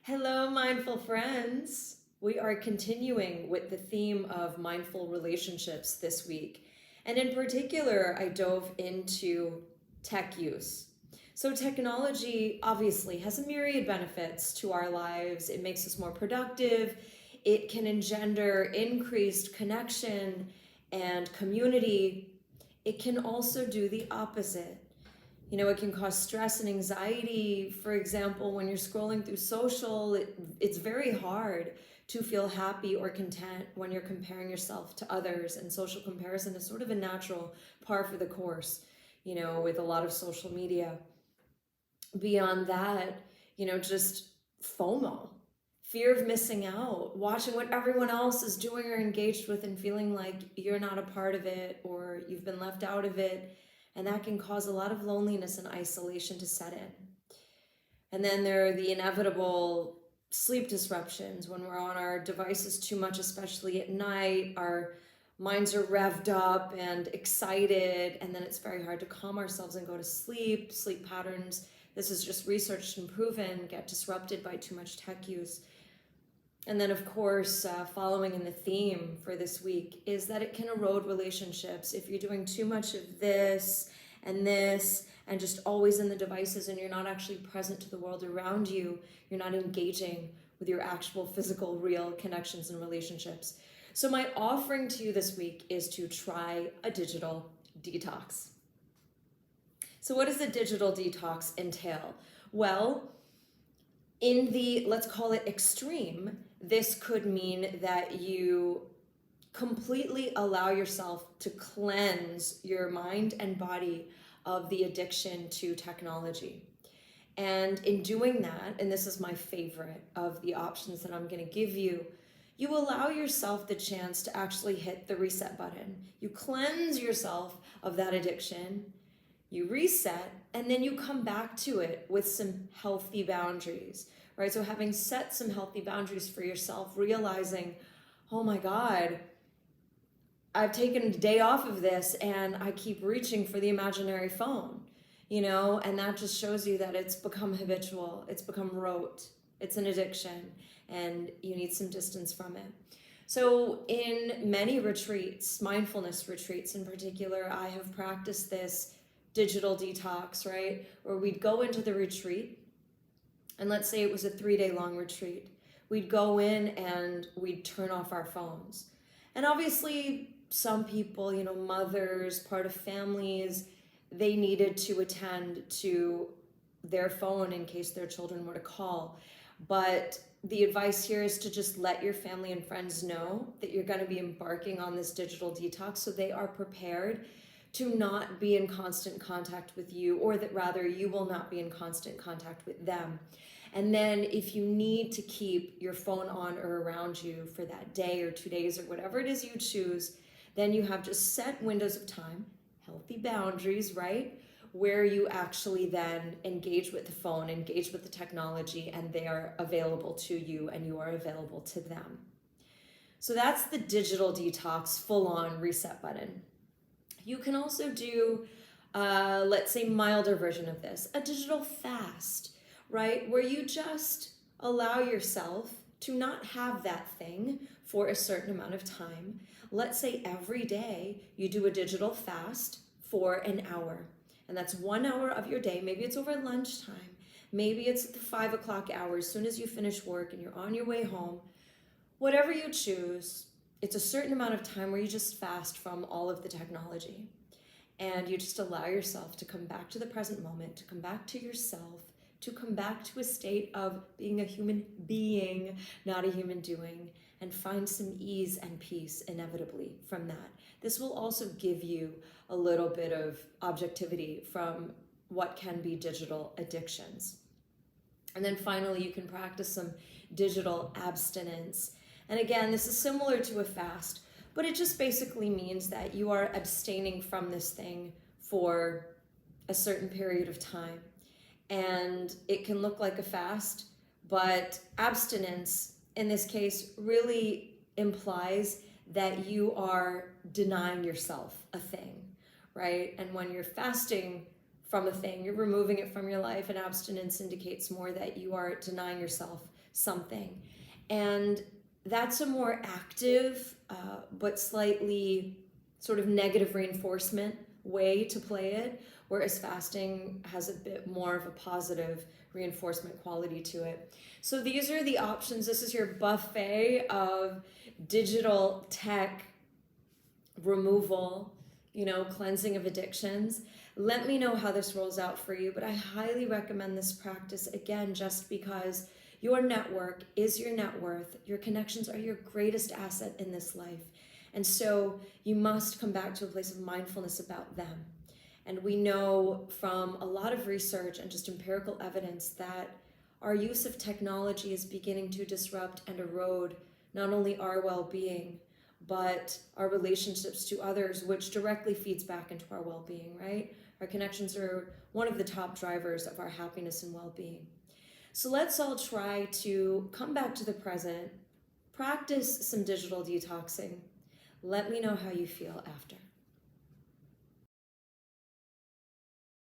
Hello, mindful friends. We are continuing with the theme of mindful relationships this week. And in particular, I dove into tech use. So, technology obviously has a myriad benefits to our lives. It makes us more productive, it can engender increased connection and community. It can also do the opposite. It can cause stress and anxiety. For example, when you're scrolling through social, it's very hard to feel happy or content when you're comparing yourself to others. And social comparison is sort of a natural par for the course, with a lot of social media. Beyond that, just FOMO, fear of missing out, watching what everyone else is doing or engaged with and feeling like you're not a part of it or you've been left out of it. And that can cause a lot of loneliness and isolation to set in. And then there are the inevitable sleep disruptions when we're on our devices too much, especially at night. Our minds are revved up and excited, and then it's very hard to calm ourselves and go to sleep. Sleep patterns, this is just researched and proven, get disrupted by too much tech use. And then, of course, following in the theme for this week is that it can erode relationships. If you're doing too much of this and just always in the devices and you're not actually present to the world around you, you're not engaging with your actual physical, real connections and relationships. So my offering to you this week is to try a digital detox. So what does a digital detox entail? Well, in the, let's call it extreme, this could mean that you completely allow yourself to cleanse your mind and body of the addiction to technology. And in doing that, and this is my favorite of the options that I'm going to give you, you allow yourself the chance to actually hit the reset button. You cleanse yourself of that addiction, you reset, and then you come back to it with some healthy boundaries, right? So having set some healthy boundaries for yourself, realizing, oh my God, I've taken a day off of this and I keep reaching for the imaginary phone, and that just shows you that it's become habitual, it's become rote, it's an addiction, and you need some distance from it. So in many retreats, mindfulness retreats in particular, I have practiced this digital detox, right? Where we'd go into the retreat, and let's say it was a 3-day long retreat. We'd go in and we'd turn off our phones. And obviously, some people, mothers, part of families, they needed to attend to their phone in case their children were to call. But the advice here is to just let your family and friends know that you're going to be embarking on this digital detox so they are prepared to not be in constant contact with you, or that rather you will not be in constant contact with them. And then if you need to keep your phone on or around you for that day or 2 days or whatever it is you choose, then you have just set windows of time, healthy boundaries, right? Where you actually then engage with the phone, engage with the technology, and they are available to you and you are available to them. So that's the digital detox, full-on reset button. You can also do, let's say, milder version of this, a digital fast, right? Where you just allow yourself to not have that thing for a certain amount of time. Let's say every day you do a digital fast for an hour. And that's 1 hour of your day. Maybe it's over lunchtime. Maybe it's at the 5 o'clock hour as soon as you finish work and you're on your way home. Whatever you choose, it's a certain amount of time where you just fast from all of the technology. And you just allow yourself to come back to the present moment, to come back to yourself, to come back to a state of being a human being, not a human doing, and find some ease and peace inevitably from that. This will also give you a little bit of objectivity from what can be digital addictions. And then finally, you can practice some digital abstinence. And again, this is similar to a fast, but it just basically means that you are abstaining from this thing for a certain period of time. And it can look like a fast, but abstinence in this case really implies that you are denying yourself a thing, right? And when you're fasting from a thing. You're removing it from your life, and abstinence indicates more that you are denying yourself something. And that's a more active, but slightly sort of negative reinforcement way to play it, whereas fasting has a bit more of a positive reinforcement quality to it. So these are the options. This is your buffet of digital tech removal, cleansing of addictions. Let me know how this rolls out for you, but I highly recommend this practice, again, just because your network is your net worth. Your connections are your greatest asset in this life. And so you must come back to a place of mindfulness about them. And we know from a lot of research and just empirical evidence that our use of technology is beginning to disrupt and erode not only our well-being, but our relationships to others, which directly feeds back into our well-being, right? Our connections are one of the top drivers of our happiness and well-being. So let's all try to come back to the present, practice some digital detoxing. Let me know how you feel after.